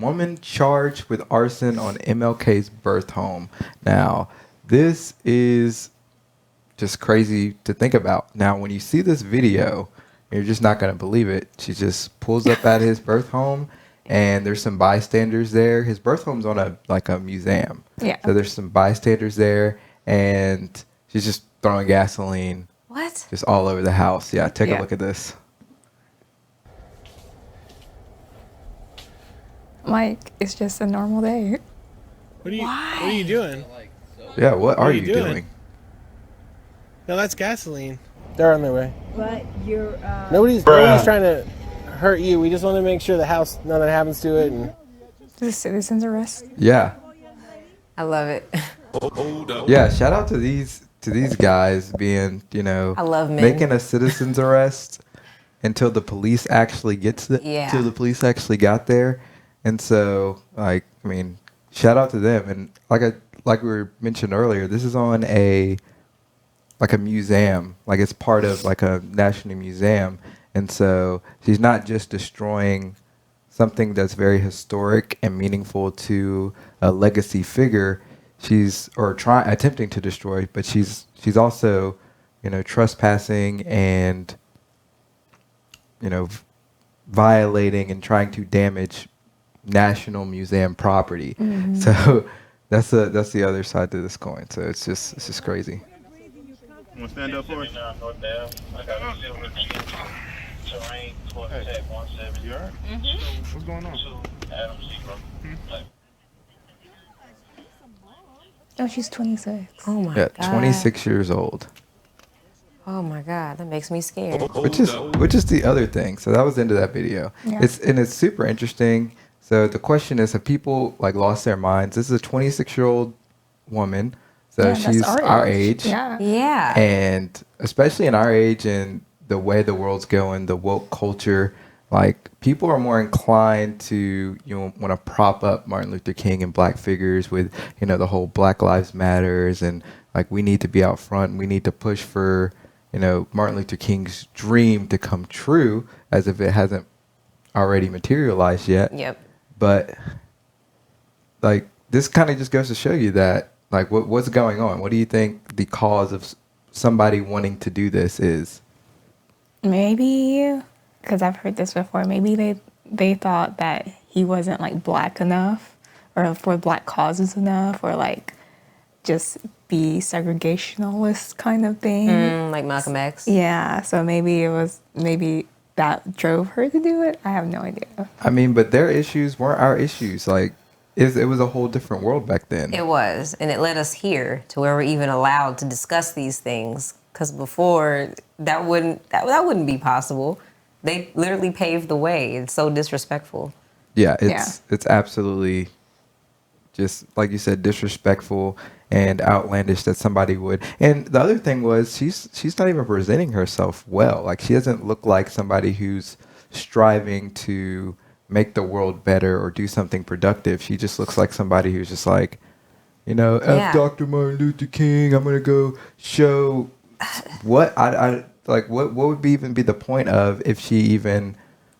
Woman charged with arson on MLK's birth home. Now, this is just crazy to think about. Now, when you see this video, you're just not going to believe it. She just pulls up at his birth home, and there's some bystanders there. His birth home's on a museum. Yeah. So there's some bystanders there, and she's just throwing gasoline. What? Just all over the house. Yeah, take a look at this. Like, it's just a normal day. What are you doing? Yeah, what are you doing? No, that's gasoline. They're on their way. But you're Nobody's trying to hurt you. We just want to make sure the house, none of that happens to it. And The citizen's arrest. Yeah. I love it. Yeah, shout out to these guys being, I love men. making a citizen's arrest until the police actually till the police actually got there. And so, shout out to them. And like we were mentioned earlier, this is on a museum. Like, it's part of like a national museum. And so she's not just destroying something that's very historic and meaningful to a legacy figure. She's attempting to destroy, but she's also, trespassing and, violating and trying to damage National Museum property. Mm-hmm. So that's the other side to this coin. So it's just crazy. Want to stand up for it? Hey. You alright? Mm-hmm. What's going on? Oh, she's 26. Oh my Yeah, God. 26 years old. Oh my God, that makes me scared. Which is the other thing. So that was the end of that video. Yeah. It's super interesting. So the question is, have people lost their minds? This is a 26-year-old woman. So Yeah, that's she's our age. Yeah. Yeah. And especially in our age and the way the world's going, the woke culture, people are more inclined to want to prop up Martin Luther King and black figures with the whole Black Lives Matters, and we need to be out front and we need to push for Martin Luther King's dream to come true, as if it hasn't already materialized yet. Yep. But this kind of just goes to show you that what's going on. What do you think the cause of somebody wanting to do this is? Maybe, because I've heard this before, maybe they thought that he wasn't black enough or for black causes enough, or just be segregationalist kind of thing. Like Malcolm X. Yeah, so maybe that drove her to do it. I have no idea. But their issues weren't our issues. It was a whole different world back then. It was, and it led us here to where we're even allowed to discuss these things. Because before, that wouldn't be possible. They literally paved the way. It's so disrespectful. Yeah, it's absolutely just, like you said, disrespectful and outlandish that somebody would. And the other thing was, she's not even presenting herself well. She doesn't look like somebody who's striving to make the world better or do something productive. She just looks like somebody who's just F Dr. Martin Luther King, I'm gonna go show what what would even be the point of, if she even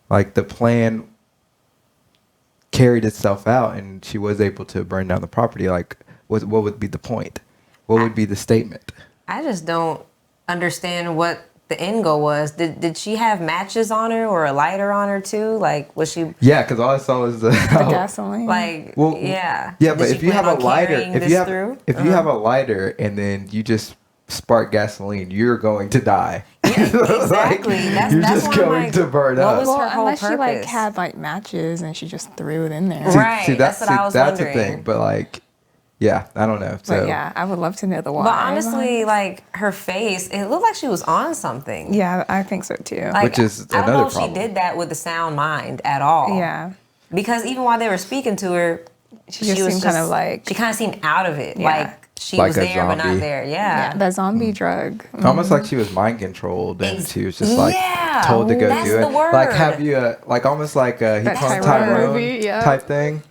the plan carried itself out and she was able to burn down the property. What would be the point? What would be the statement? I just don't understand what the end goal was. Did she have matches on her or a lighter on her too? Was she? Yeah, because all I saw was the gasoline. Yeah. Yeah, but Did if she you plan have a on lighter, carrying if this you have through? you have a lighter and then you just spark gasoline, you're going to die. Yeah, exactly. You're just going to burn what up. was her whole Unless purpose? she had matches and she just threw it in there. Right, that's what I was that's wondering. the thing. But yeah, I don't know. So But yeah, I would love to know the why. But honestly, her face, it looked like she was on something. Yeah, I think so too. Which is I don't another know if problem. she did that with a sound mind at all. Yeah. Because even while they were speaking to her, She just seemed kind of she kind of seemed out of it. Yeah. She Like was a there but not zombie. there. Yeah. the zombie drug. Almost like she was mind controlled and she was just Yeah, told to go that's do it. the word. Have you almost like he That called Tyrone movie, yeah. type thing,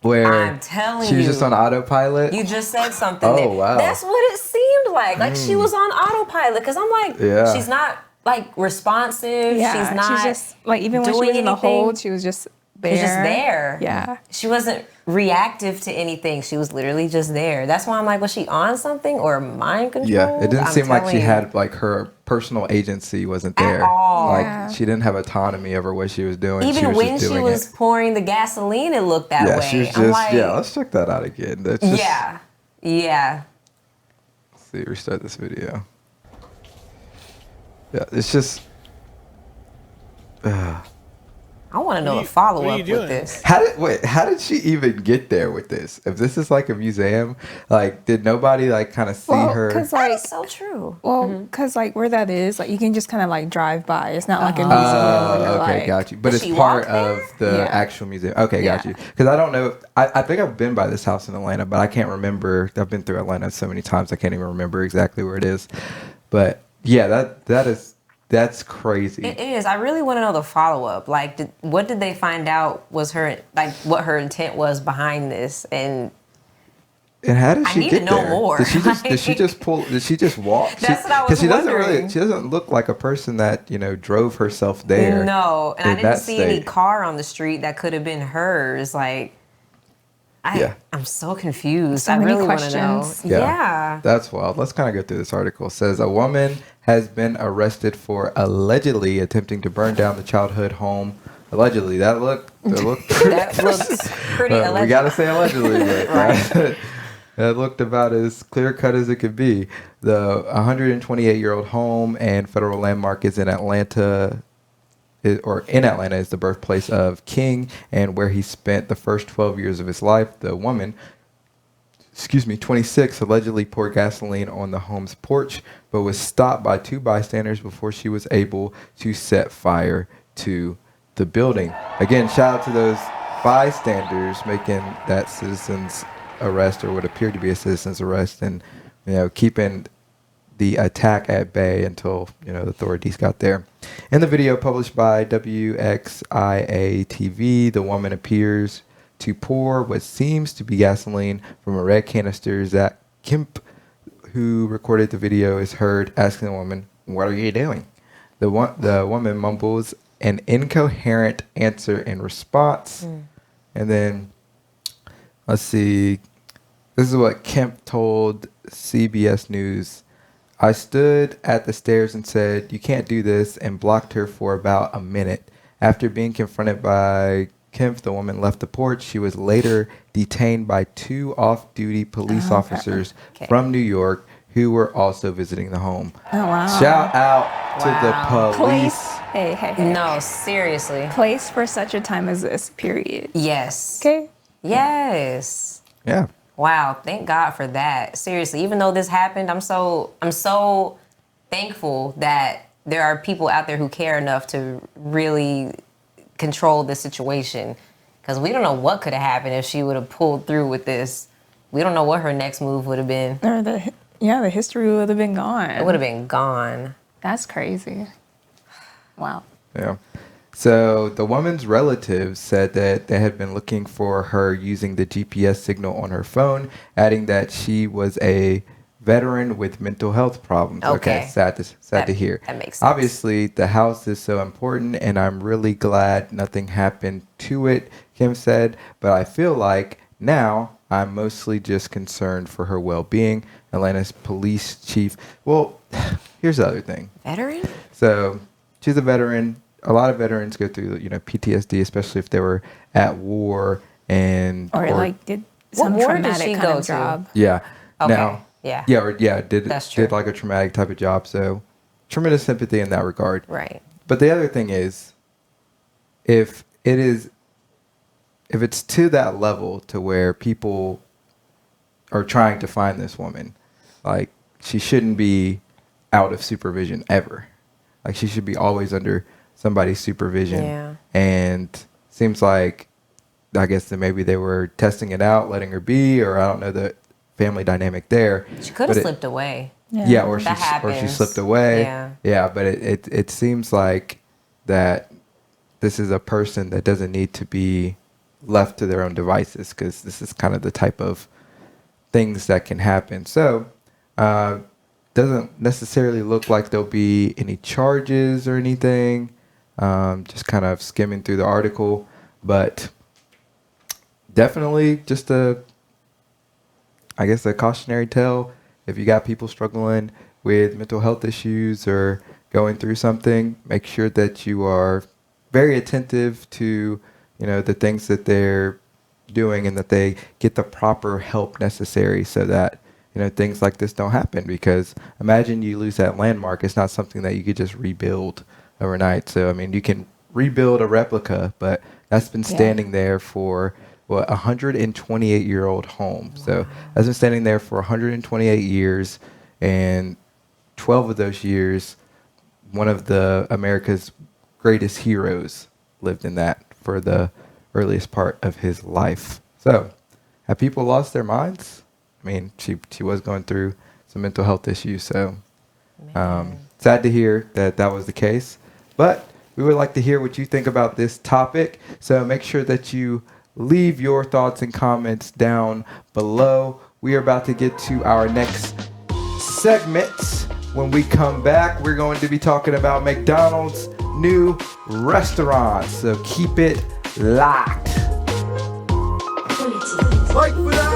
where I'm telling she was you. just on autopilot. You just said something. Oh, there. wow. That's what it seemed like. She was on autopilot. Because I'm Yeah. she's not responsive. Yeah, she's not just even when she doing was in the anything. hold, she was just there. She's just there. Yeah. She wasn't reactive to anything. She was literally just there. That's why I'm like, was she on something or mind control? Yeah, it didn't I'm seem like she telling you. had like her personal agency wasn't At there. all. Like Yeah. she didn't have autonomy over what she was doing. Even she was when just she doing was it. pouring the gasoline, it looked that Yeah, way. she was just I'm like, let's check that out again. That's just, yeah. Let's see, restart this video. Yeah, it's just. I want to know the what follow are up you doing? with this. How did she even get there with this? If this is like a museum, like did nobody like kind of see Well, her? because That like, is so true. like where that is, like you can just kind of like drive by. It's not like a museum. where you're Okay, like, got you. But Did it's she part walk there? of the Yeah. actual museum. Okay, got Yeah. you. Because I don't know. I think I've been by this house in Atlanta, but I can't remember. I've been through Atlanta so many times, I can't even remember exactly where it is. But yeah, that's crazy. It is. I really want to know the follow up. Like, what did they find out was her, like, what her intent was behind this? And And how did I she need to get know there? more. Did she just pull? Did she just walk? That's what I was Because she doesn't wondering. she doesn't look like a person that drove herself there. no, and I in didn't that see any state. car on the street that could have been hers. Like, Yeah. I'm so confused. So I many really want to know. questions. Yeah. That's wild. Let's kind of go through this article. It says a woman has been arrested for allegedly attempting to burn down the childhood home. Allegedly, that looked That looks pretty we alleged. gotta say allegedly, but Right. that looked about as clear cut as it could be. The 128-year-old home and federal landmark is in Atlanta. In Atlanta is the birthplace of King and where he spent the first 12 years of his life. The woman, 26, allegedly poured gasoline on the home's porch, but was stopped by two bystanders before she was able to set fire to the building. Again, shout out to those bystanders making that citizen's arrest, or what appeared to be a citizen's arrest, and keeping the attack at bay until the authorities got there. In the video published by WXIA TV, the woman appears to pour what seems to be gasoline from a red canister. Zach Kemp, who recorded the video, is heard asking the woman, "What are you doing?" The woman mumbles an incoherent answer in response, and then let's see. This is what Kemp told CBS News. I stood at the stairs and said, "You can't do this," and blocked her for about a minute. After being confronted by Kemp, the woman left the porch. She was later detained by two off-duty police officers Okay. from New York who were also visiting the home. Oh wow. Shout out to the police. Place. Hey. No, seriously. Place for such a time as this. Period. Yes. Okay. Yes. Yeah. Wow, thank God for that. Seriously, even though this happened, I'm so thankful that there are people out there who care enough to really control the situation. Because we don't know what could have happened if she would have pulled through with this. We don't know what her next move would have been. Or the history would have been gone. It would have been gone. That's crazy. Wow. Yeah. So the woman's relatives said that they had been looking for her using the GPS signal on her phone, adding that she was a veteran with mental health problems. Okay. Sad to hear. That makes sense. Obviously, the house is so important, and I'm really glad nothing happened to it, Kim said. But I feel like now I'm mostly just concerned for her well-being. Atlanta's police chief. Well, here's the other thing. Veteran? So she's a veteran. A lot of veterans go through, PTSD, especially if they were at war Or like did What some war did traumatic she kind go of to? job. yeah. Okay. Now, Yeah. did That's true. like a traumatic type of job. So tremendous sympathy in that regard. Right. But the other thing is, if it's to that level to where people are trying to find this woman, like she shouldn't be out of supervision ever. Like she should be always under somebody's supervision. Yeah. And seems like, I guess that maybe they were testing it out, letting her be, or I don't know the family dynamic there. She could But have it- slipped away. Yeah, or she That happens. slipped away. Yeah. But it seems like that this is a person that doesn't need to be left to their own devices, because this is kind of the type of things that can happen. So doesn't necessarily look like there'll be any charges or anything. Just kind of skimming through the article. But definitely just I guess a cautionary tale. If you got people struggling with mental health issues or going through something, make sure that you are very attentive to, the things that they're doing and that they get the proper help necessary so that, things like this don't happen. Because imagine you lose that landmark. It's not something that you could just rebuild overnight. So, I mean, you can rebuild a replica, but that's been standing there for a 128-year-old home. Wow. So that's been standing there for 128 years, and 12 of those years, one of the America's greatest heroes lived in that for the earliest part of his life. So, have people lost their minds? I mean, she was going through some mental health issues, so sad to hear that was the case. But we would like to hear what you think about this topic. So make sure that you leave your thoughts and comments down below. We are about to get to our next segment. When we come back, we're going to be talking about McDonald's new restaurants. So keep it locked. Fight for that.